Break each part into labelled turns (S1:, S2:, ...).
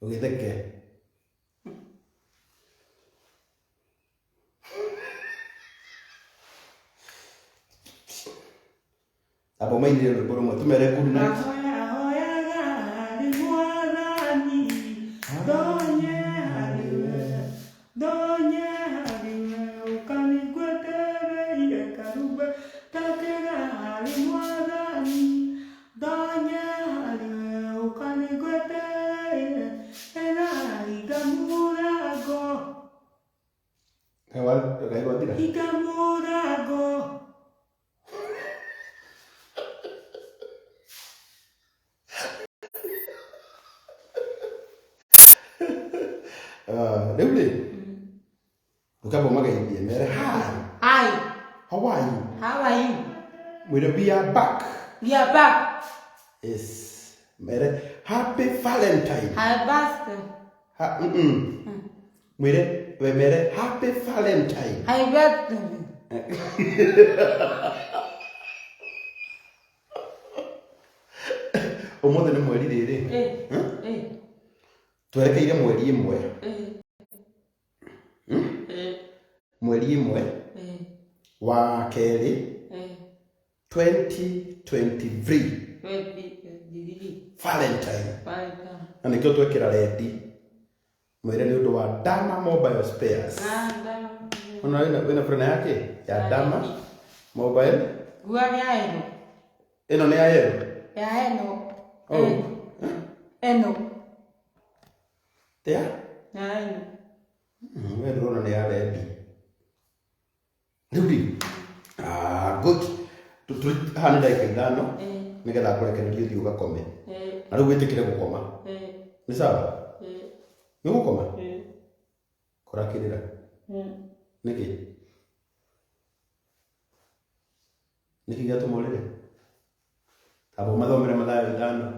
S1: Ugitheke. Abo maini rwimbo rumwe tumere kurina.
S2: Hi.
S1: How are you?
S2: How are you?
S1: We are back.
S2: We are back.
S1: Yes. Happy Valentine.
S2: Happy birthday.
S1: Mere happy Valentine.
S2: Happy birthday.
S1: Umuthi ni mweri riri. Twerekeire mweri imwe. Mweri imwe wa keri 2023 Valentine. Na nikio twekira ready mwire ni undu wa Dama Mobile Spares. Ona wina frena yake ya Dama Mobile.
S2: Gua ni aeno.
S1: Ino ni aeno.
S2: Ya eno.
S1: Oh.
S2: Eno.
S1: Tia?
S2: Ya eno.
S1: Wewe ndio ni ya ready. Nudi. Good. Hana ndagika ithano nigetha kurekereria uthii ugakome na riu witikire gukoma ni sawa ni gukoma kurakirira niki gatumorire abo mathomere mathayo ithano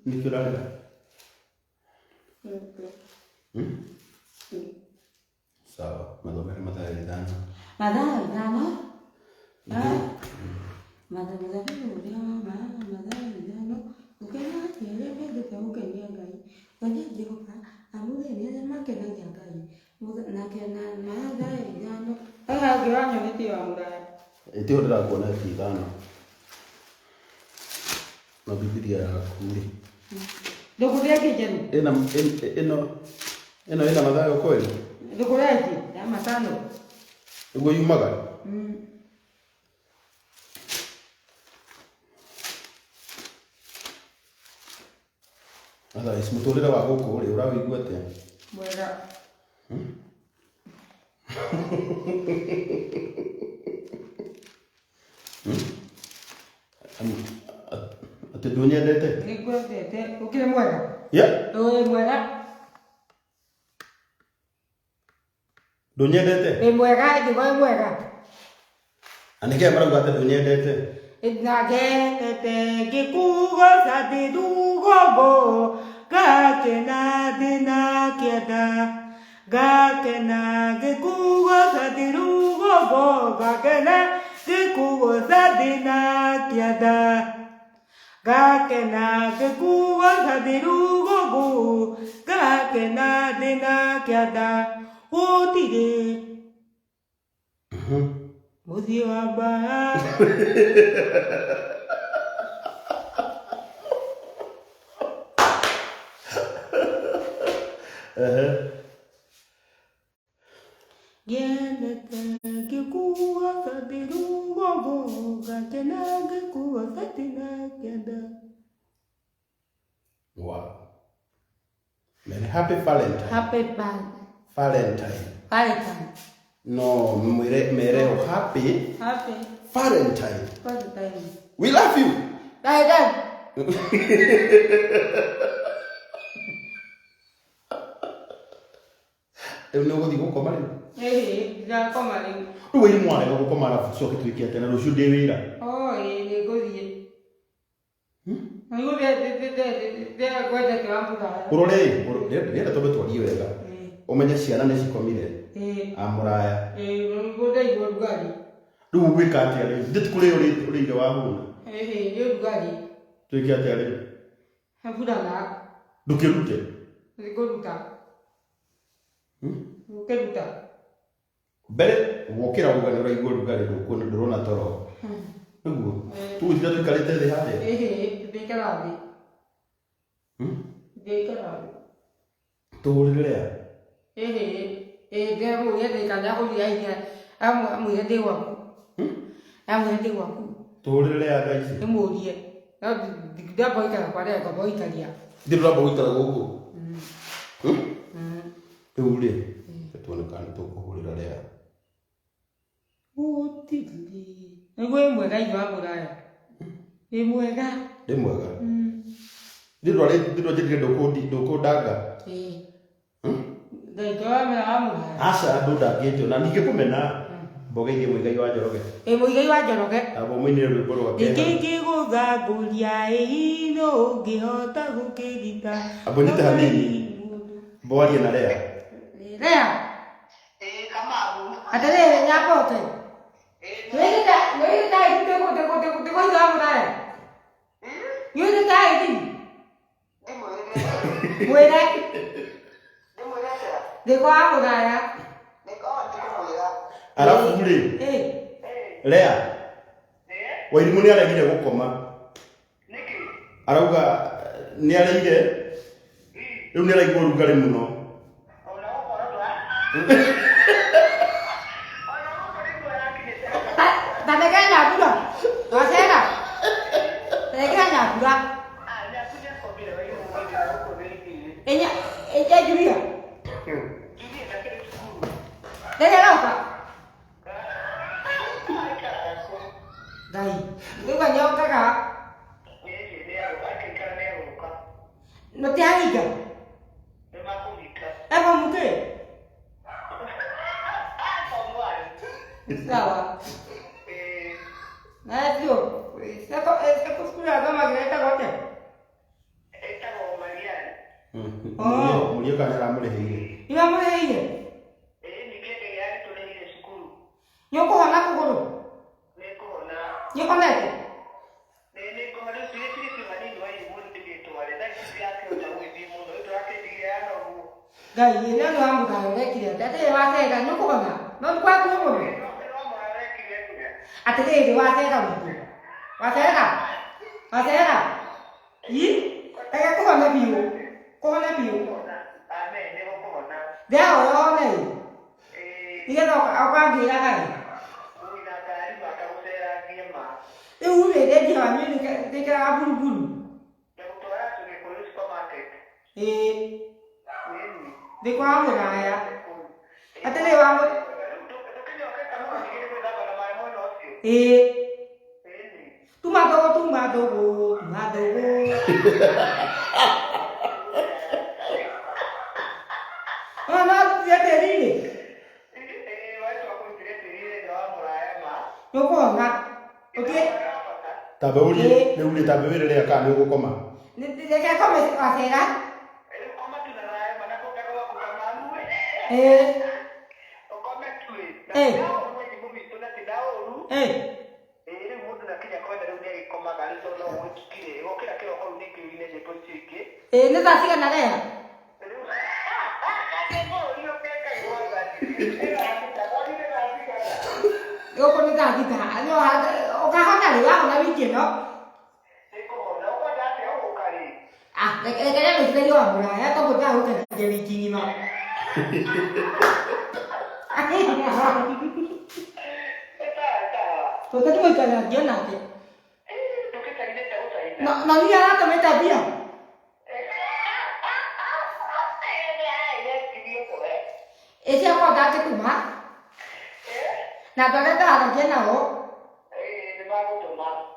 S1: niki urarira sawa mathomere mathayo ithano itio ndirakuona ithano na Biblia yaku ri
S2: Ndukuria kijeni.
S1: Ino ina mathayo kweli?
S2: Ndukuria ki ya matano.
S1: Iguo yumaga? Asa ismutorira wa guku ri urawigua atia?
S2: Mwega.
S1: Ati ndũnyendete?
S2: Nĩngwendete. Ũkĩrĩ mwega?
S1: Yeah.
S2: Wĩ mwega?
S1: Ndũnyendete?
S2: Wĩ mwega, njũgũ wĩ mwega.
S1: Na nĩkĩĩ marauga atĩ ndũnyendete?
S2: Nagendete ngĩkugoca ndĩ rũgongo, ngakena ndĩna kĩanda. Ngakena ngĩkugoca ndĩ rũgongo, ngakena ngĩkugoca ndĩna kĩanda. Ngakena ngĩkugoca ndĩ rũgongo, ngakena ndĩna kĩanda. Gũtirĩ mũthĩ wa mbara. Ngendete ngĩkugoca ndĩ rũgongo, ngakena ngĩkugoca ndĩna kĩanda.
S1: Wow. Man, happy Valentine.
S2: Happy birthday.
S1: Valentine.
S2: Valentine.
S1: No, mereo happy Valentine.
S2: Valentine.
S1: We love you.
S2: Valentine.
S1: Nĩ ũgũthiĩ gũkoma rĩu?
S2: Ndakoma rĩu.
S1: Rĩu wĩ mwarega gũkoma arabu coke twĩke atĩa na rũciũ ndĩ wĩra?
S2: Nĩngũthiĩ. Nĩngũthiĩ ngwendete wa mbura.
S1: Ũrore ndĩrenda tondũ twarie wega. Umenye ciana nĩ cikomire. Amũraya.
S2: Ngũnda igua rugari.
S1: Rĩu gwĩka atĩa rĩu? Ndĩ kũrĩ ũrĩire wa hũna.
S2: Nĩ rugari.
S1: Twĩke atĩa rĩu?
S2: Haburaga.
S1: Ndũkĩrute.
S2: Ngũruta. Ngũkĩruta.
S1: Mbere gũkĩra ũgani ũraigua rugari ndũrona toro. Nĩguo. Tũgũthiĩ tũikarĩte thĩ harĩa.
S2: Ndĩikara thĩ. Ndĩikara thĩ.
S1: Tũhũrĩre rĩa?
S2: Ndĩmũria ndĩkanda kũria hinya. Amwĩre ndĩ gwaku. Amwĩre ndĩ gwaku.
S1: Tũhũrĩre rĩa thaa ici?
S2: Ndĩmũrie. Ndamba gũikara kwa rĩa ngamba gũikaria.
S1: Ndĩramba gũikara gũkũ? Rĩu rĩ, tuone kana nĩtũkũhũrĩra rĩa.
S2: Gũtirĩ. Nĩguo wĩ mwega inyuĩ wa mũraya. Wĩ mwega.
S1: Ndĩ mwega. Ndĩrwo njĩtire ndũkũndanga.
S2: Ndaikara mena wa mũraya.
S1: Aca andũ ndangĩtio na ningĩ kũmena mboga iria Mũigai wa Njoroge.
S2: Mũigai wa Njoroge.
S1: Abo mũinĩre rwĩmbo rwake.
S2: Ngĩgũthambũria ĩno ngĩhota gũkĩrita.
S1: Abo nyite hanini. Mboarie na Lea.
S2: Lea. Kamau. Atĩrĩrĩ nyakote. Nĩwĩrĩta ndĩkũiga mũraya. Nĩwĩrĩta ĩthi. Mwĩre. Ndĩkwa mũraya.
S1: Arabu rĩ. Lea. Wairimu nĩaregire gũkoma. Arauga nĩareire. Rĩu nĩaraigua ũrugarĩ mũno.
S2: Ndamekea nyambura. Wacera. Ndamekea nyambura. Enya Julia. Ndege roka. Dai. Ndĩgua nyokaga. Mũtiahinga. Eva muke. Sawa. Na sio. Sako skula kama Greta wote.
S1: Mũriũ kana aramũrĩhĩire.
S2: Nĩamũrĩhĩire. Nĩũkũhona kũgũrũ. Nĩũkonete. Ngai ĩno nĩ wa mũgao wekire ndatĩrĩ wacera nĩũkũhona. No kwaku mũgũrũ. Atĩrĩrĩ wacera mũtu. Wacera. Ega kũhona biũ. Kũhona biũ. Ndĩa ũyone. Nĩgetha ũkangĩra harĩ. Rĩu rĩrĩ ndĩhamĩ ndĩkĩraga buruburu. Ndĩkwa mũraya. Atĩrĩ wa mũraya. Tuma ndogo. Ana tĩri-inĩ. Nĩũkũhona.
S1: Tambe ũrie rĩu nĩ tambe wĩre Lea kana nĩũgũkoma.
S2: Reke kome wacera. Nĩ thaa cigana Lea? Gũkũ nĩ thaa thita. Ũkahona rĩ wahona wiki ĩno? Rekerea mũikarĩrie wa mũraya tondũ ndagũkenagĩa wiki ng'ima. Tũtĩmũikaragia nake. Na niĩ aratũmĩte mbia. Ĩciakwa ndakĩtũma. Na andũ arĩa ndaragia nao.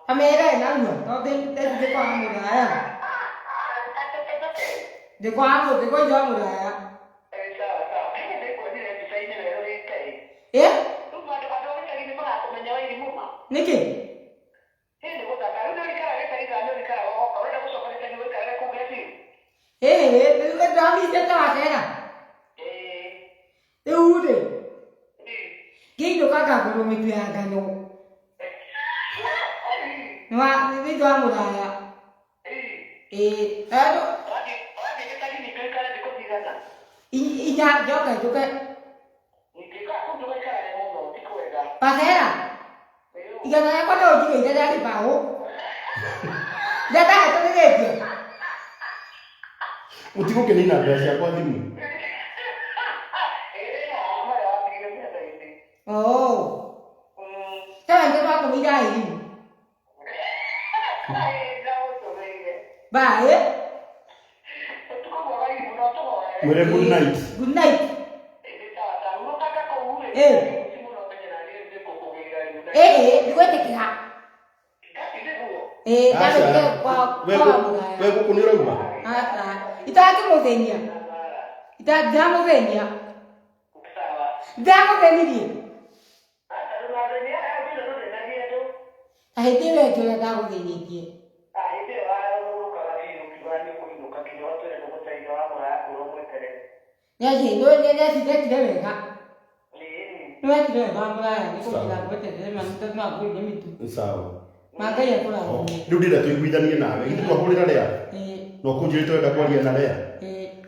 S2: Amere narua no ndĩkwa mũraya. Ndĩkwa mũraya. Nĩkĩ? Rĩu ndĩramĩte ta wacera. twakagũrwo mĩtu ya ngano. Nĩ twamũraya. Inya njoke njũke. Pasera. Igana rĩakwa no njigĩire rĩa gĩbaũ. Ndatahetũrĩrĩtio.
S1: Ũtigũkĩnina mbeca ciakwa thimũ.
S2: Tena ndio twakomire airimu. Bye.
S1: Mwere good night.
S2: Good night. Ndikwetekera. Ndagĩtire kwa mũgaya.
S1: We gũkũ nĩũrauma?
S2: Itakĩmũthĩnia. Ndamũthĩnia. Ndamũthĩnirie. Ahĩndĩ ĩyo ĩngĩ ũrĩa ndagũthĩnĩtie. Nĩacindekire wega. Nĩwekire wega mũraya nĩkũmĩra ngweterere nĩtũmagũrire mĩtu.
S1: Sawa.
S2: Mangai akũrathimie.
S1: Rĩu ndĩrenda tũiguithanie nawe. Ithuĩ twahũrĩra Lea. No kũnjĩrĩte wenda kwaria na Lea.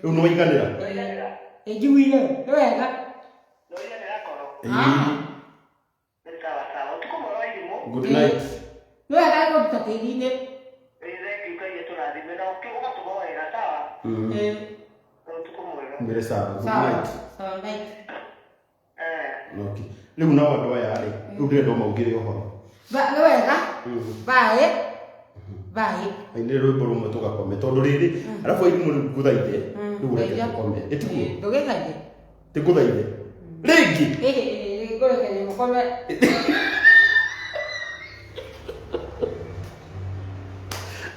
S1: Rĩu nĩwaiganĩra?
S2: Njiguire nĩ wega.
S1: Good night.
S2: Nĩ wega gũruta tĩri-inĩ.
S1: Mbere sawa. Good night.
S2: Sawa night.
S1: Okay. Rĩu nao andũ aya rĩ, rĩu ndĩrenda ũmaugĩre ũhoro.
S2: Nĩ wega. Bye. Bye.
S1: Nĩ rwĩmbo rũmwe tũgakome tondũ rĩrĩ, arabu airimu rĩu ngũthaithe, rĩu ũreke tũkome. Ĩtiguo?
S2: Ndũgĩthaithe.
S1: Tĩngũthaithe. Rĩngĩ?
S2: Ngũrekereria mũkome.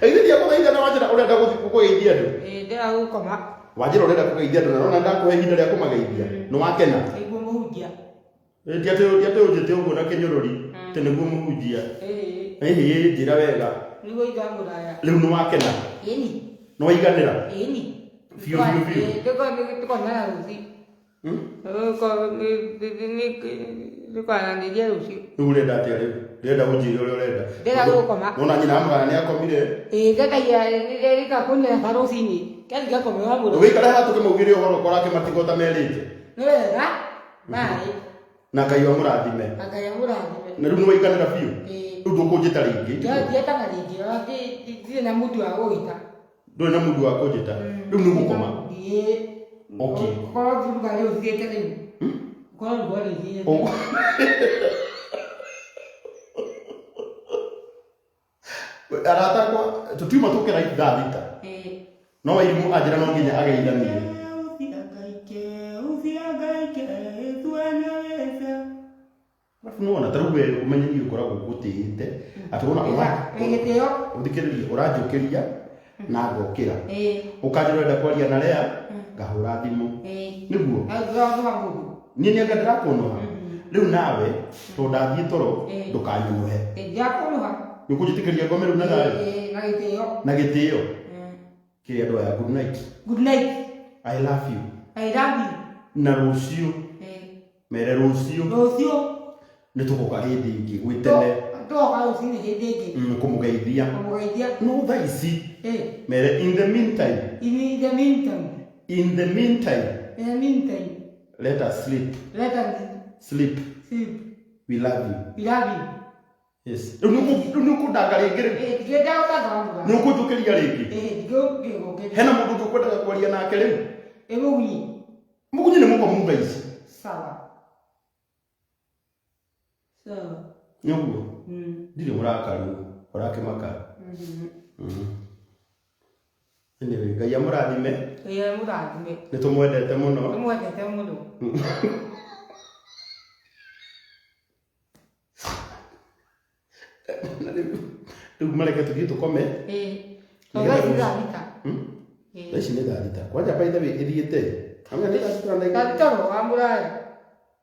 S1: Aithĩria gũthaitha na wanjĩra ũrenda kũgeithia andũ.
S2: Ndĩra gũkoma.
S1: Wanjĩra ũrenda kũgeithia andũ na rona ndakũhe ihinda rĩa kũmageithia. Nĩ wakena?
S2: Nĩguo mũhunjia.
S1: Ndiatĩ ũnjĩte ũguo na kĩnyũrũri, atĩ nĩguo mũhunjia. Ĩhĩ njĩra wega.
S2: Nĩguo igamũraya.
S1: Rĩu nĩ wakena?
S2: Ĩni.
S1: Nĩ waiganĩra?
S2: Ĩni.
S1: Biũ biũ biũ.
S2: Tũkonana rũciũ. Tũkananĩria rũciũ.
S1: Rĩu ũrenda atĩa rĩu? Ndĩrenda gũnjĩra ũrĩa ũrenda.
S2: Ndĩra gũkoma.
S1: Nona nyina amũgana nĩ akomire.
S2: Ndekaia rĩkakunĩra ta rũcinĩ. Kĩathi gakome wa mũrũ.
S1: Ũgĩikara haha tũkĩmaugĩre ũhoro korake matingo ta merĩte.
S2: Nĩ wega. Bye.
S1: Na Ngai amũrathime.
S2: Ngai amũrathime.
S1: Na rĩu nĩ waiganĩra biũ? Rĩu ndũkũnjĩta rĩngĩ.
S2: Ndietaga rĩngĩ. Ndirĩ na mũndũ wa gũgĩta.
S1: Ndũrĩ na mũndũ wa kũnjĩta. Rĩu nĩ gũkoma. Okay.
S2: Korwo ngiruga rĩu thiĩte rĩu. Korwo nduga rĩu thiĩte.
S1: Arata kwa tũtiuma tũkĩra thaa thita. No airimu anjĩra no nginya ageithanie. Nona tarĩu we ũmenyeri ũkoragwo gũtĩĩte atĩ wona
S2: gĩtĩo
S1: ũthikĩrĩrie ũranjũkĩria na ngokĩra ũkanjĩra ũrenda kwaria na Lea ngahũra thimũ nĩguo niĩ nĩanga ndĩrakũnũha rĩu nawe tondũ ndathiĩ toro ndũkanyũhe nĩũkũnjĩtĩkĩria ngome rĩu na thayũ na gĩtĩo kĩrĩa andũ aya good night.
S2: Good night.
S1: I love you.
S2: I love you.
S1: Na rũciũ mere rũciũ nĩ tũgoka hĩndĩ ĩngĩ gwĩtene kũmũgeithia no thaa ici mere in the meantime let us sleep we love you. Yes. Rĩu nĩ ũkũndanga rĩngĩ rĩu nĩ ũkũnjũkĩria rĩngĩ hena mũndũ ũngĩkwendaga kwaria nake rĩu mũgunyi nĩ mũkomu thaa ici nĩguo ndirĩ mũrakaru ũrakĩmaka anyway Ngai amũrathime nĩ tũmwendete mũno rĩu mareke tũthiĩ tũkome thaa ici nĩ thaa thita kwanja by the way ĩthiĩte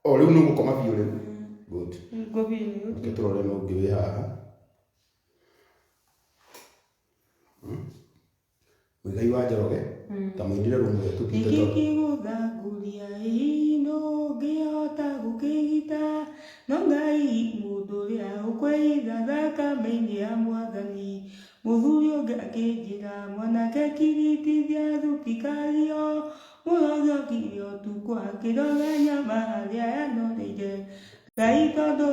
S1: rĩu nĩ ũgũkoma biũ rĩu good reke tũrore no ũngĩ wĩ haha Mũigai wa Njoroge ta mũindire rũmwe tũthiĩte toro
S2: gĩkĩgũthanguria ino ngĩhota gũkĩgita no Ngai mũndũ ũrĩa ũkwĩhitha thakame-inĩ ya Mwathani. Mũthuri ũngĩ akĩnjĩra, mwanake kiritithia thutikario, mũroge ũkire ũtukũ akĩroga nyama harĩa yanoreire. Ngai tondũ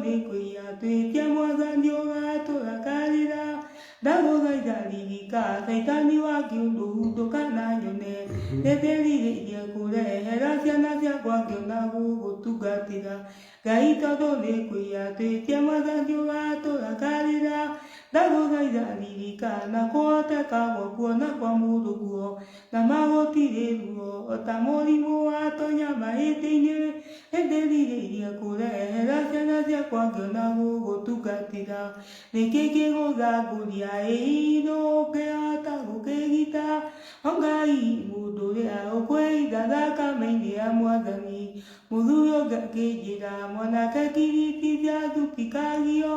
S2: nĩ kũiya twĩtie Mwathani ũgatũrakarĩra, ndagũthaitha ririka Saitani wa kĩũndũ ndũkananyone, nĩndĩrirĩirie kũrehera ciana ciakwa ngĩona gũgũtungatĩra. Ngai tondũ nĩ kũiya twĩtie Mwathani ũgatũrakarĩra, ndagũthaitha ririkana kũhoteka gwakuona kwa mũrũguo, na magũtirĩ ruo ota mũrimũ watonya mahĩndĩ-inĩ, nĩndĩrirĩirie kũrehera ciana ciakwa ngĩona gũgũtungatĩra. Nĩkĩ kĩgũthangũria ĩhinũ ũngĩhota gũkĩgita, o Ngai mũndũ ũrĩa ũkwĩhitha thakame-inĩ ya Mwathani. Mũthuri ũngĩ akĩnjĩra, mwanake kiritithia thutikario,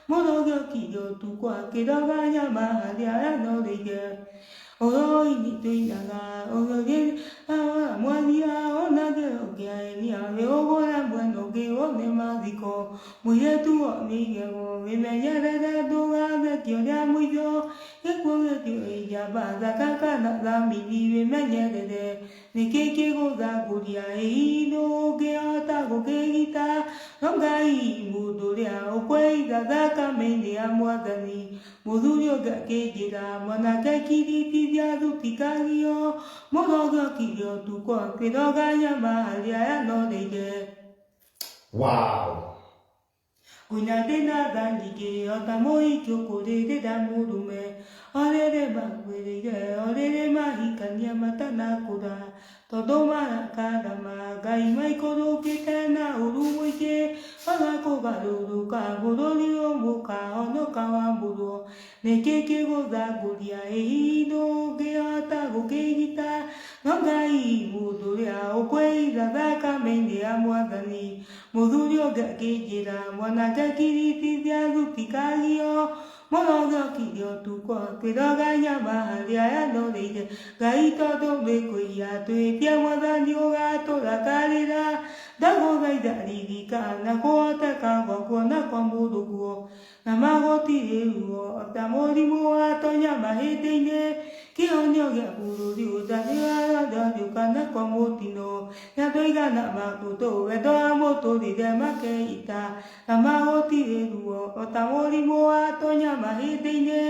S2: mũroge ũkire ũtukũ akĩroga nyama harĩa yanoreire. Ũhoro-inĩ tũinaga mwathia onage ũngĩahenia wĩũgũre mwena ũngĩ wone mathiko. Mũirĩtu wonĩirwo wĩmenyerere ndũgatheke ũrĩa mũico, gĩkuũ gĩtiũĩ njamba thaka kana thamiri wĩmenyerere. Nĩkĩ kĩgũthangũria ĩhinũ ũngĩhota gũkĩgita, no Ngai mũndũ ũrĩa ũkwĩhitha thakame-inĩ ya Mwathani. Mũthuri ũngĩ akĩnjĩra, mwanake kiritithia thutikario, mũroge ũkire ũtukũ akĩroga nyama harĩa yanoreire.
S1: Wow.
S2: Kwĩna thĩna tha nyingĩ ota mũhiki ũkũrĩrĩra mũrũme, orĩrĩ makuĩrĩire orĩrĩ mahikania matanakũra, tondũ marakarama Ngai maikũrũkĩte na ũru mũingĩ, ona kũgarũrũka bũrũri ũmũkahonoka wambũrwo. Nĩkĩ kĩgũthangũria ĩhinũ ũngĩhota gũkĩgita, no Ngai mũndũ ũrĩa ũkwĩhitha thakame-inĩ ya Mwathani. Mũthuri ũngĩ akĩnjĩra, mwanake kiritithia thutikario, mũroge ũkire ũtukũ akĩroga nyama harĩa yanoreire. Ngai tondũ nĩ kũiya twĩtie Mwathani ũgatũrakarĩra, ndagũthaitha ririkana kũhoteka gwakuona kwa mũrũguo, na magũtirĩ ruo ota mũrimũ watonya mahĩndĩ-inĩ. Kĩhonio gĩa bũrũri ũtagĩũkana kwa mũtino, na andũ aigana makũtũ wendo wa mũtũrĩre makeita, na magũtirĩ ruo ota mũrimũ watonya mahĩndĩ-inĩ.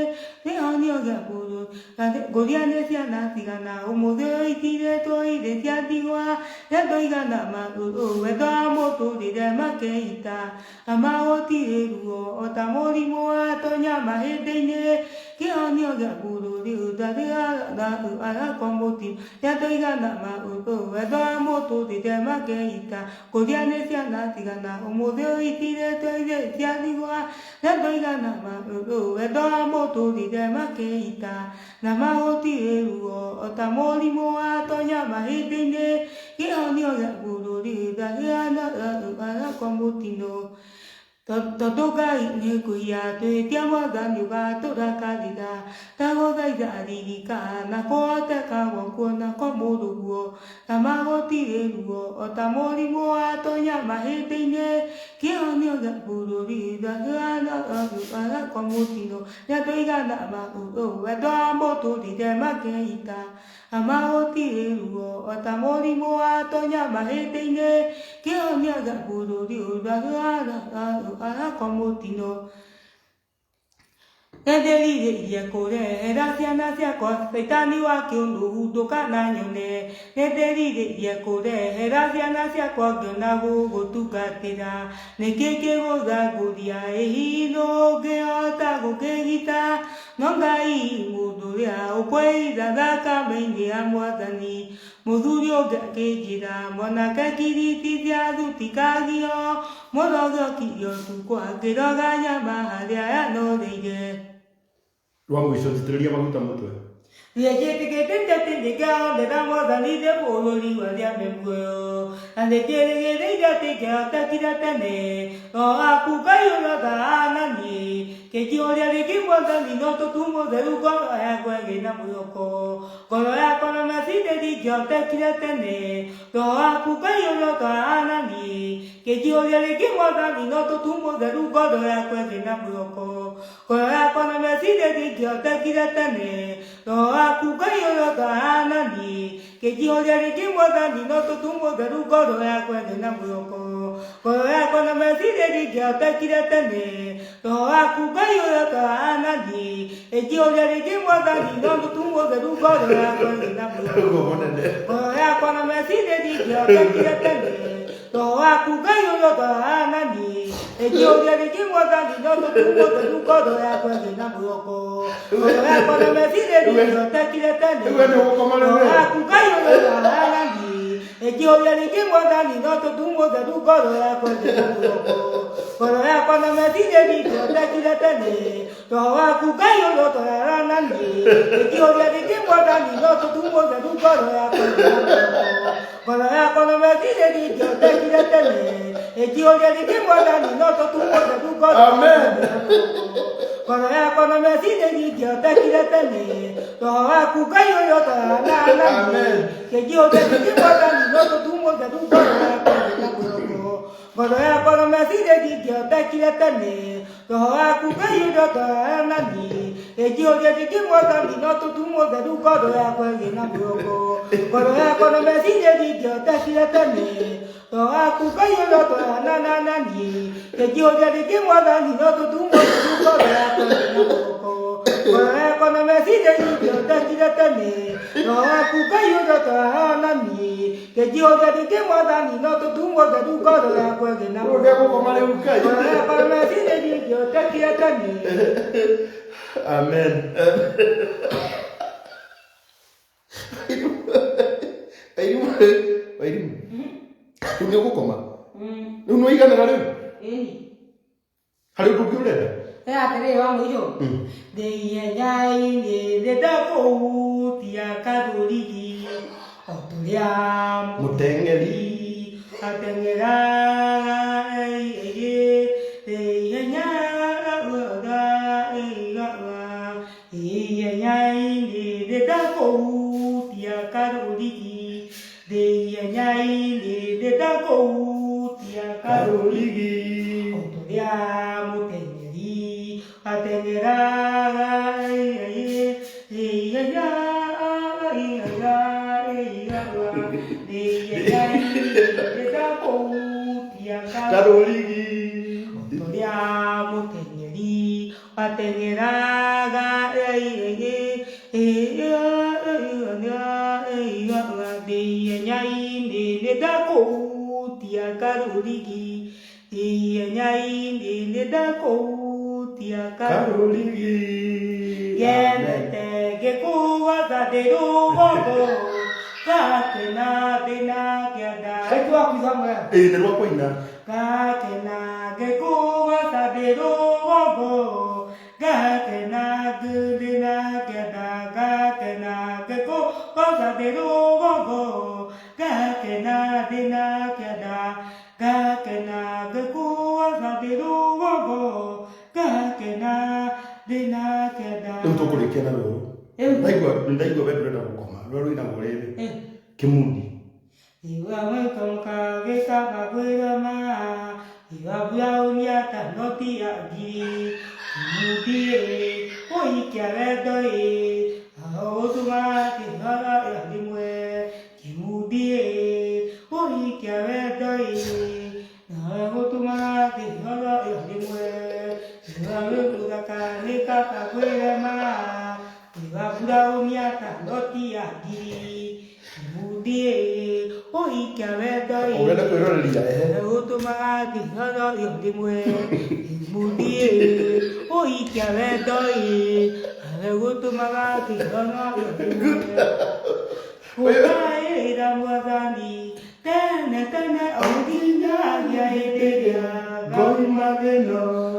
S2: Kĩhonio gĩa bũrũri ngũria nĩ ciana cigana ũmũthĩ ũyũ itirĩtwo irĩ cia ndigwa, na andũ aigana makũtũ wendo wa mũtũrĩre makeita, na magũtirĩ ruo ota mũrimũ watonya mahĩndĩ-inĩ. Kĩhonio gĩa bũrũri ũtagĩũkana kwa mũtino, na andũ aigana makũtũ wendo wa mũtũrĩre makeita. Ngũria nĩ ciana cigana ũmũthĩ ũyũ itirĩtwo irĩ cia ndigwa, na andũ aigana makũtũ wendo wa mũtũrĩre makeita, na magũtirĩ ruo ota mũrimũ watonya mahĩndĩ-inĩ. Kĩhonio gĩa bũrũri ũtagĩũkana kwa mũtino, tondũ Ngai nĩ kũiya twĩtie Mwathani ũgatũrakarĩra, ndagũthaitha ririkana kũhoteka gwakuona kwa mũrũguo, na magũtirĩ ruo ota mũrimũ watonya mahĩndĩ-inĩ. Kĩhonio gĩa bũrũri ũtagĩũkana kwa mũtino, na andũ aigana makũtũ wendo wa mũtũrĩre makeita, na magũtirĩ ruo ota mũrimũ watonya mahĩndĩ-inĩ. Kĩhonio gĩa bũrũri ũtagĩũkana kwa mũtino, nĩndĩrirĩirie kũrehera ciana ciakwa Saitani wa kĩũndũ ndũkananyone, nĩndĩrirĩirie kũrehera ciana ciakwa ngĩona gũgũtungatĩra. Nĩkĩ kĩgũthangũria ĩhinũ ũngĩhota gũkĩgita, no Ngai mũndũ ũrĩa ũkwĩhitha thakame-inĩ ya Mwathani. Mũthuri ũngĩ akĩnjĩra, mwanake kiritithia thutikario, mũroge ũkire ũtukũ akĩroga nyama harĩa yanoreire.
S1: Rwa mũico njitĩrĩria maguta mũtwe.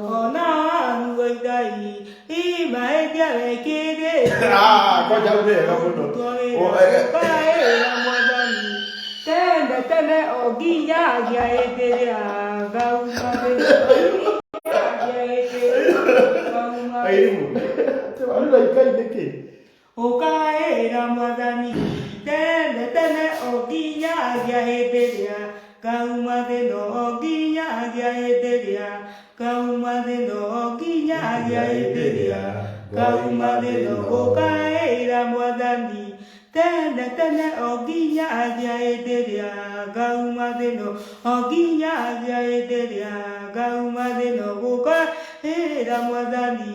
S2: Ona,
S1: Koja wega muno.
S2: Ukaĩra Mwathani tene tene o nginyagia hĩndĩ ĩrĩa ngauma Ukaĩra Mwathani tene tene o nginyagia hĩndĩ ĩrĩa ngauma thĩno o nginyagia hĩndĩ ĩrĩa ngauma thĩno o nginyagia hĩndĩ ĩrĩa ngauma thĩno Ukaĩra Mwathani tene tene o nginyagia hĩndĩ ĩrĩa ngauma thĩno o nginyagia hĩndĩ ĩrĩa ngauma thĩno Ukaĩra Mwathani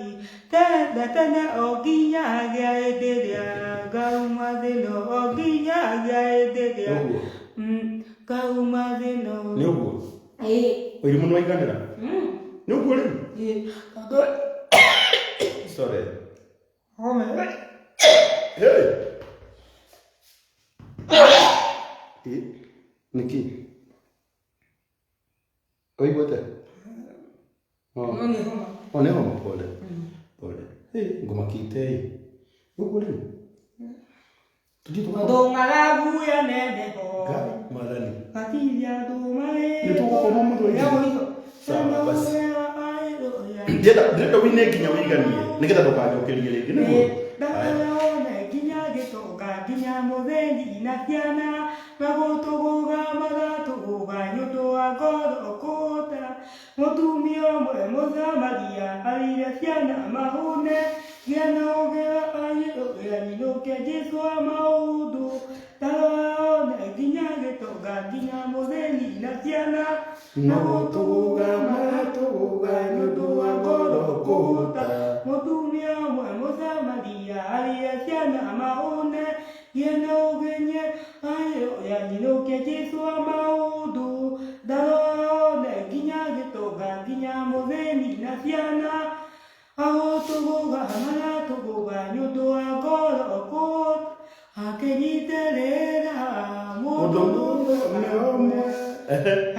S2: tene tene o nginyagia hĩndĩ ĩrĩa ngauma thĩno o nginyagia hĩndĩ ĩrĩa ngauma thĩno.
S1: Nĩ ũguo? Wĩrimũ nĩ waiganĩra? Nĩ ũguo rĩu? Sorry. Hey! Niki? Ũiguĩte? Nĩ homa pole. Pole. Ngũmakĩte ĩ. Nĩ ũguo rĩu?
S2: Ndũng'araguya neneho.
S1: Mwathani.
S2: Gatiria ndũmarĩ.
S1: Nĩ tũgũkoma mũthenya. Sawa basi. Ndĩrenda wĩine nginya wĩiganie nĩgetha ndũkanjokerie rĩngĩ nĩguo.
S2: Ndawone nginya gĩtonga nginya mũthĩni na ciana magũtũgũga magatũgũga nĩũndũ wa ngorokota. Mũtumia ũmwe Mũsamaria arĩire ciana mahũne gĩana ũgĩa agĩrũgĩra nyinũke Jesũ wa maũndũ. Ndawone nginya gĩtonga nginya mũthĩni na ciana magũtũgũga magatũgũga nĩũndũ wa ngorokota. Mũtumia ũmwe Mũsamaria arĩire ciana mahũne gĩana ũgĩnye agĩrũgĩra nyinũke Jesũ wa maũndũ. Ndawone nginya gĩtonga nginya mũthĩni na ciana agũtũgũga magatũgũga nĩũndũ wa ngorokota. Akĩnyitĩrĩra mũndũrũme ũmwe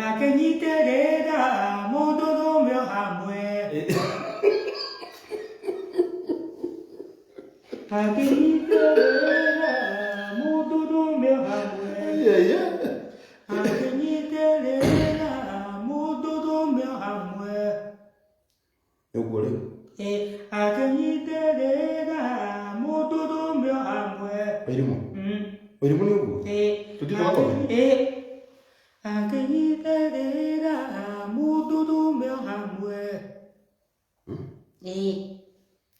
S2: akĩnyitĩrĩra mũndũrũme hamwe akĩnyitĩrĩra mũndũrũme hamwe akĩnyitĩrĩra mũndũrũme hamwe.
S1: Ũguo rĩu?
S2: Akĩnyitĩrĩra mũndũrũme hamwe.
S1: Wĩrimũ? Wĩrimũ nĩ ũguo? Tũthiĩ tũgakome?
S2: Akĩnyitĩrĩra mũndũrũme hamwe.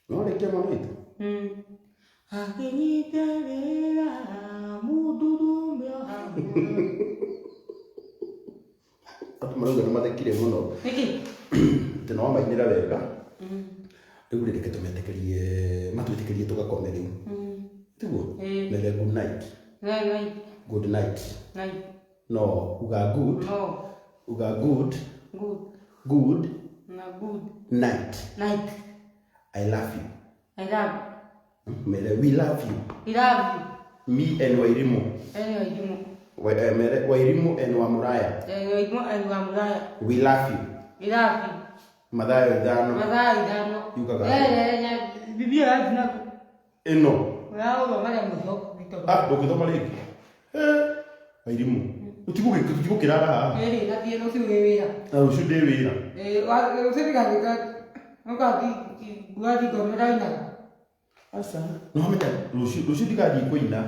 S1: No rĩkia mwana witũ?
S2: Akĩnyitĩrĩra mũndũrũme hamwe.
S1: Andũ marauga nĩ mathekire mũno.
S2: Nĩkĩ?
S1: Atĩ no mainĩra wega. Rĩu reke tũmetĩkĩrie matwĩtĩkĩrie tũgakome rĩu. Tiguo? Nere good night. Good night. No, uga good. Uga good. Good. Night. I love you. Mere we love you. Me and Wairimu. Mere Wairimu and Wamuraya. We love you. Mathayo 5. Yukaga.
S2: Biblia ina
S1: Eno.
S2: Wao mara mwisho.
S1: Ndũngĩthoma rĩngĩ. Wairimu. Ũtigũkĩra haha.
S2: Nathiĩ rũciũ wĩ wĩra.
S1: Rũciũ ndĩ wĩra.
S2: Rũciũ ndĩgagĩka. Ũgathiĩ ngomera inaga.
S1: Asa. No hamenya rũciũ ndigathiĩ kũina.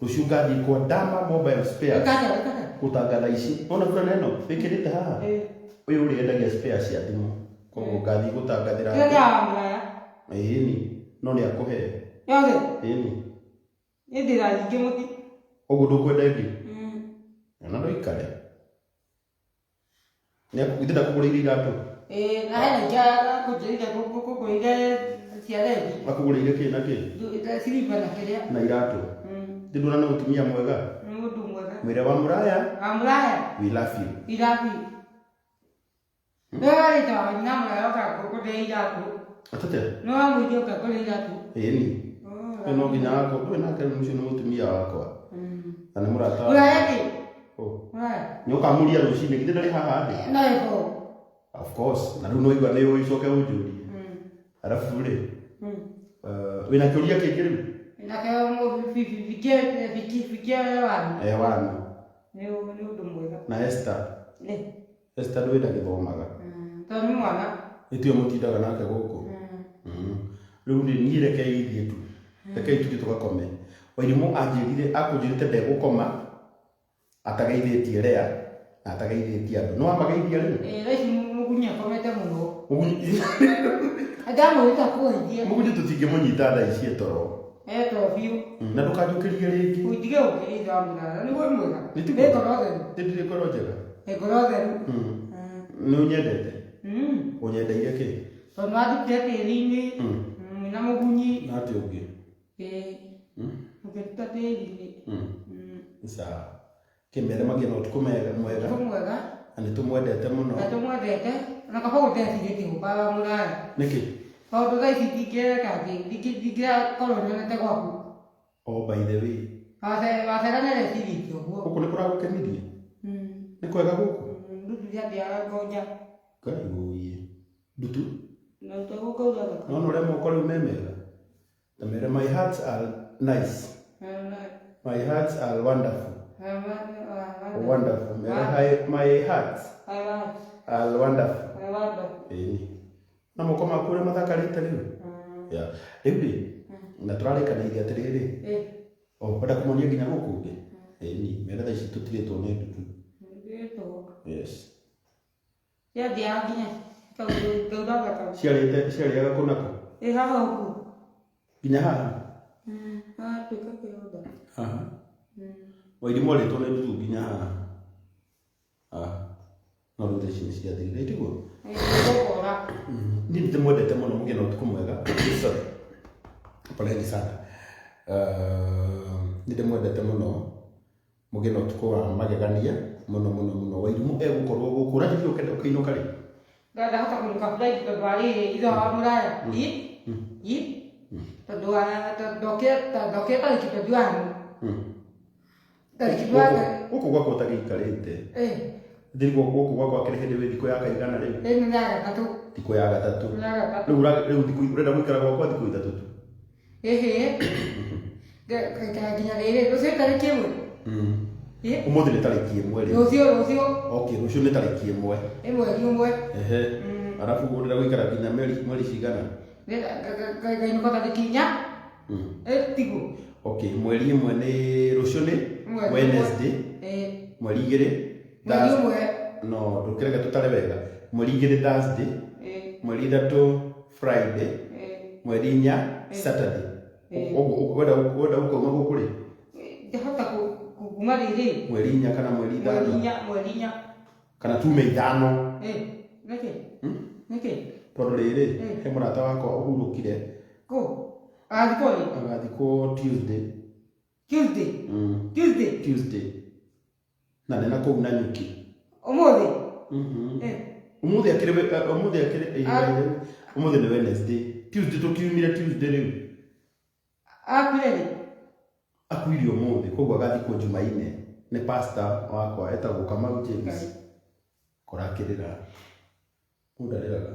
S1: Rũciũ ngathiĩ kwa Dama Mobile Spares. Gũtangatha ici. Ona bũra neno wĩkĩrĩte haha. Ũyũ ũrĩa endagia spare cia thimũ. Koguo ngathiĩ gũtangathĩra. Ĩni. No nĩ akũhe.
S2: Yothe.
S1: Ĩni.
S2: Ndĩra nyingĩ mũti.
S1: Ũguo ndũkwenda ĩngĩ? Na no ikare. Nĩ akũgitĩra kũgũrĩire iratũ?
S2: Na hena njara kũgũrĩire cia rendi.
S1: Akũgũrĩire kĩ na kĩ?
S2: Siliva na kĩrĩa.
S1: Na iratũ. Ndĩndũra nĩ mũtumia mwega.
S2: Mũndũ mwega.
S1: Mwĩre Wamuraya. We love you.
S2: Wewe ita nyama yoka kũgũrĩire iratũ.
S1: Atate.
S2: No amũithio kũgũrĩire iratũ.
S1: Ĩni. No nginya wako ndũĩ nake mũcio nĩ mũtumia wakwa. Na nĩ mũrata.
S2: Ũraya kĩ?
S1: Nĩ ũkamuria rũcinĩ githĩ ndarĩ haha ndĩ?
S2: No ĩbo.
S1: Of course. Na rĩu no igua nĩ ũicoke ũnjũrie. Arabu rĩ. wina kiuria kingi riu
S2: na keo fikia wanu
S1: wanu
S2: ni undu mwega
S1: na Esther ndwenda githomaga
S2: tondu mwana
S1: itio mutindaga nake guku riu ni rekei ithie tu rekei tuthi tugakome Wairimu anjirire akunjirite ndegukoma atagaithetie Lea na atagaithetie andu no amagaithia riu
S2: raici mugunya komete muno adamu itakuithia
S1: mugunya tutingimunyita thaa ici toro
S2: biu
S1: na ndukanjukirie ringi
S2: utige ukiriza mwana ni gwe mwega ndikorotheru
S1: njega
S2: ekorotheru
S1: ni unyendete unyendeire ki
S2: tondu athukire tiri-ini na mugunyi
S1: na ati ungi
S2: ukituta tiri-ini
S1: sawa kimere magia no tukumega mwega na nitumwendete muno
S2: na kaba gutethirĩtie gũkara mũraya
S1: niki
S2: tondũ thaa ici ndingĩkorwo nyonete gwaku
S1: by the way
S2: wacera nĩarecirĩtie ũguo
S1: gũkũ nĩ kũragũkenirie nĩ kwega gũkũ
S2: ndutu ciathiaga ngoja
S1: Ngai gũiye ndutu
S2: na ũtagũkaura
S1: no ũrĩa moko rĩu me mega ta mere my hearts are nice my hearts are wonderful wonderful my hearts are wonderful na moko maku ũrĩa mathakarĩte rĩu rĩu rĩ na tũrarĩkanĩire atĩrĩrĩ kwenda kũmonia nginya gũkũ ngĩ ĩni mere thaa ici tũtirĩtwo nĩ ndutu yes
S2: yathiaga nginya
S1: ciarĩaga kũ nako
S2: haha ũguo
S1: nginya haha
S2: tuĩka kĩronda
S1: haha Wairimu arĩtwo nĩ ndutu nginya haha no rĩu thaa ici nĩ ciathirire tiguo niĩ nĩndĩmwendete mũno mũgĩe na ũtukũ mwega sorry poleni sana nĩndĩmwendete mũno mũgĩe na ũtukũ wa magegania mũno mũno mũno Wairimu egũkorwo gũkũ ũrathithio ũkĩinũka rĩ
S2: ndahota kũinũka buraithi tondũ wa rĩrĩ ithe wa mũraya tondũ ndokire tarĩki 21 tarĩki
S1: gũkũ gwakwa ũtagĩikarĩte thirigwo gũkũ gwakwa kĩrĩ hĩndĩ wĩ thikũ ya kaigana rĩu
S2: ĩno nĩ ya gatatũ
S1: thikũ ya gatatũ rĩu ũrenda gũikara gwakwa thikũ ithatũ tu
S2: nginya rĩrĩ rũciũ tarĩki 1
S1: ũmũthĩ nĩ tarĩki 1
S2: rũciũ
S1: rũciũ nĩ tarĩki 1
S2: mweri ũmwe
S1: arabu ũrenda gũikara nginya mweri cigana
S2: ngainũka tarĩki 4 tigu
S1: mweri 1 nĩ rũciũ nĩ Wednesday mweri 2
S2: mweri ũmwe
S1: no ndũkĩreke tũtare wega mweri 2 Thursday mweri 3 Friday mweri 4 Saturday wenda gũkauma gũkũ rĩ
S2: ndahota kuma rĩrĩ
S1: mweri 4 kana mweri 5
S2: mweri 4
S1: kana tume 5
S2: nĩkĩ
S1: tondũ rĩrĩ he mũrata wakwa ũhurũkire agathikwo Tuesday na nĩ na kũu na nyuki ũmũthĩ nĩ Wednesday Tuesday tũkiumire Tuesday rĩu akuire ũmũthĩ koguo agathikwo Jumaine nĩ pastor wakwa etagwo Kamau James kũrakĩrĩra mũndarĩraga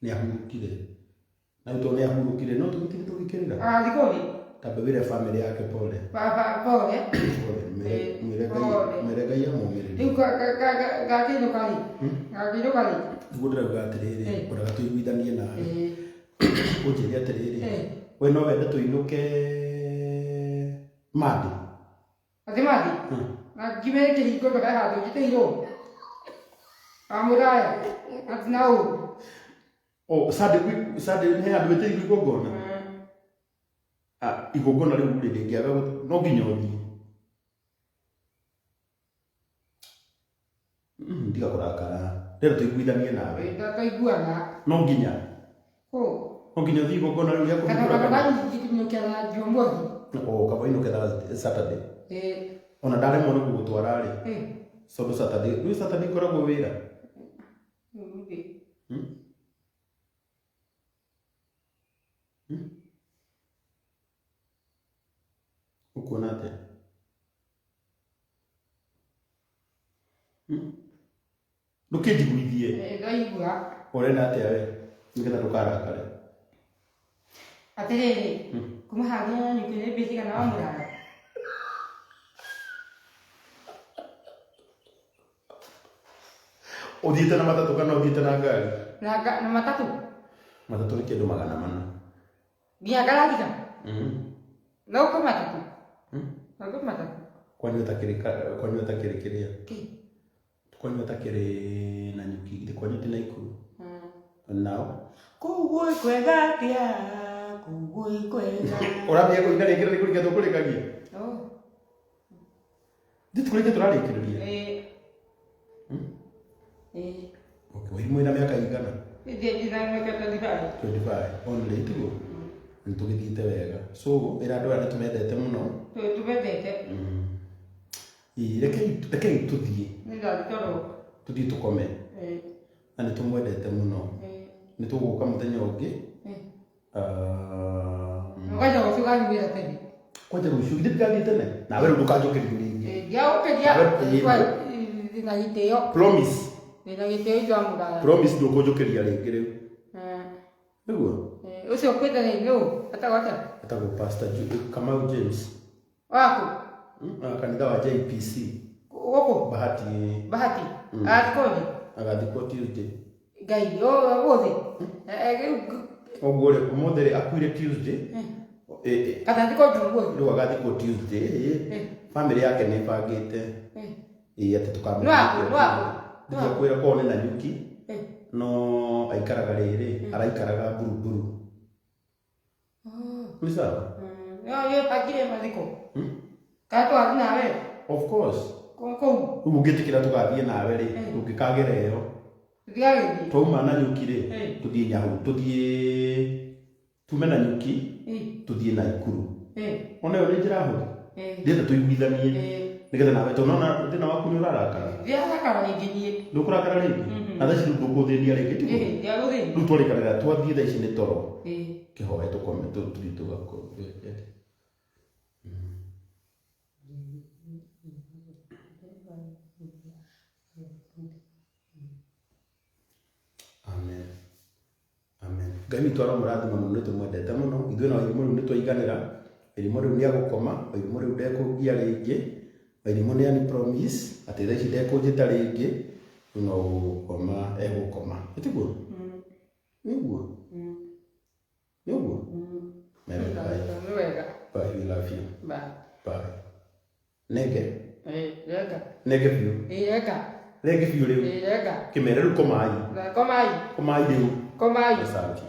S1: nĩ ahurũkire na tondũ nĩ ahurũkire no tũgĩtire tũgĩkĩrĩra tambe wĩre family yake pole mwĩre Ngai amũmĩrĩrie
S2: rĩu gakĩinũka rĩ
S1: nĩguo ndĩrauga atĩrĩrĩ ũrega tũiguithanie nawe ũnjĩre atĩrĩrĩ we no wende tũinũke Monday
S2: na ngimere kĩhingo ndũkae handũ njĩtĩirwo amũraya atina ũũ
S1: Sunday nĩ handũ wĩtĩirwo igongona igongona rĩu rĩngĩaga no nginya ũthiĩ tiga kũrakara ndĩrenda tũiguithanie nawe no nginya ũthiĩ igongona rĩu rĩa kũhingũra kaba inũke Saturday ona ndaremwo nĩ gũgũtwara rĩ tondũ Saturday ikoragwo wĩra ũkuona atĩa ndũkĩnjiguithie ũrenda atĩa we nĩgetha ndũkarakare
S2: Atiriri. Kumuhagia nyukire bisi kana wamurara.
S1: Uthiĩte na matatũ kana uthiĩte na ngari?
S2: Na matatũ.
S1: Matatũ nĩ kĩndũ 400.
S2: Nginya ngarathika. No kwa matatũ. No kwa matatũ.
S1: Kwani utakĩrĩ kĩrĩa? Kwani utakĩrĩ na nyuki, kwani ti Naikuru? Nao?
S2: Kũguo kwega tia, kũguo kwega.
S1: Ũrambia kũina rĩngĩ nĩ kũrĩkia tũkũrĩkagia? Nditũkũrĩkia tũrarĩkĩrĩria? Okay, wĩ mwĩna mĩaka igana?
S2: Ndina mĩaka 25.
S1: 25, only tiguo? Nĩtũgĩthiĩte wega. So, wĩra andũ aya nĩtũmendete mũno?
S2: Tũmendete.
S1: Rekei tũthiĩ.
S2: Nĩndatoroka.
S1: Tũthiĩ tũkome. Na nĩtũmwendete mũno. Nĩtũgũka mũthenya ũngĩ.
S2: Ũkaja rũciũ ũgathiĩ tene.
S1: Kwaja rũciũ ithe tũgathiĩ tene? Nawe rĩu ndũkanjũkĩrĩrie rĩngĩ.
S2: Ndĩna gĩtĩo.
S1: Promise.
S2: Ndĩna gĩtĩo ijamũrara.
S1: Promise ndũkũnjũkĩria rĩngĩ rĩu. Nĩguo?
S2: Ũcio ũkwĩte nĩ nũ? Etagwo atĩa?
S1: Etagwo Pastor Kamau James.
S2: Waku?
S1: Kanitha wa JPC.
S2: Gũkũ? Bahati. Athikũthi?
S1: Agathikwo Tuesday.
S2: Ngai, ũgũthĩ?
S1: Ũguo rĩ, ũmũthĩ rĩ akuire Tuesday.
S2: Katathikwo Jumapili.
S1: Rĩu agathikwo Tuesday. Family yake nĩ ĩbangĩte. Atĩ tũkamũthikwo. Ndiakwĩra korwo nĩ na nyuki. No aikaraga rĩrĩ, araikaraga Buruburu. Nĩ sawa?
S2: Yo pakire mathiko. Kana twathi nawe?
S1: Of course.
S2: Kũu.
S1: Rĩu ũngĩtĩkĩra tũgathiĩ nawe rĩ, tũngĩkagera ĩyo.
S2: Thiagĩthiĩ.
S1: Twauma na nyuki rĩ, tũthiĩ Nyahũ, tume na nyuki, tũthiĩ Naikuru. Ona ĩyo nĩ njĩra hũthũ. Ndĩrenda tũiguithanie. Nĩgetha nawe tũnona thĩna waku nĩ ũrarakara.
S2: Ndiarakara rĩngĩ niĩ.
S1: Ndũkũrakara rĩngĩ? Na thaa ici rĩu ndũkũthĩnia rĩngĩ tiguo?
S2: Ndiagũthĩnia.
S1: Rĩu twarĩkanĩra twathiĩ thaa ici nĩ toro. Kĩhoe tũkome tũthiĩ tũgakoma. Amen. Amen. Ngai witũ aramũrathima mũno nĩtũmwendete mũno. Ithuĩ na Wairimu rĩu nĩtwaiganĩra. Wairimu rĩu nĩagũkoma. Wairimu rĩu ndekũngia rĩngĩ. Wairimu nĩani promise atĩ thaa ici ndekũnjĩta rĩngĩ. Rĩu no gũkoma egũkoma. Tiguo? Nĩguo? Nĩguo?
S2: Wega.
S1: Bye, we love you.
S2: Bye.
S1: Bye. Nenge?
S2: Rega.
S1: Nenge biũ?
S2: Rega.
S1: Renge biũ rĩu?
S2: Rega.
S1: Kĩmere rĩu komai.
S2: Komai.
S1: Komai rĩu.
S2: Komai.
S1: Asante.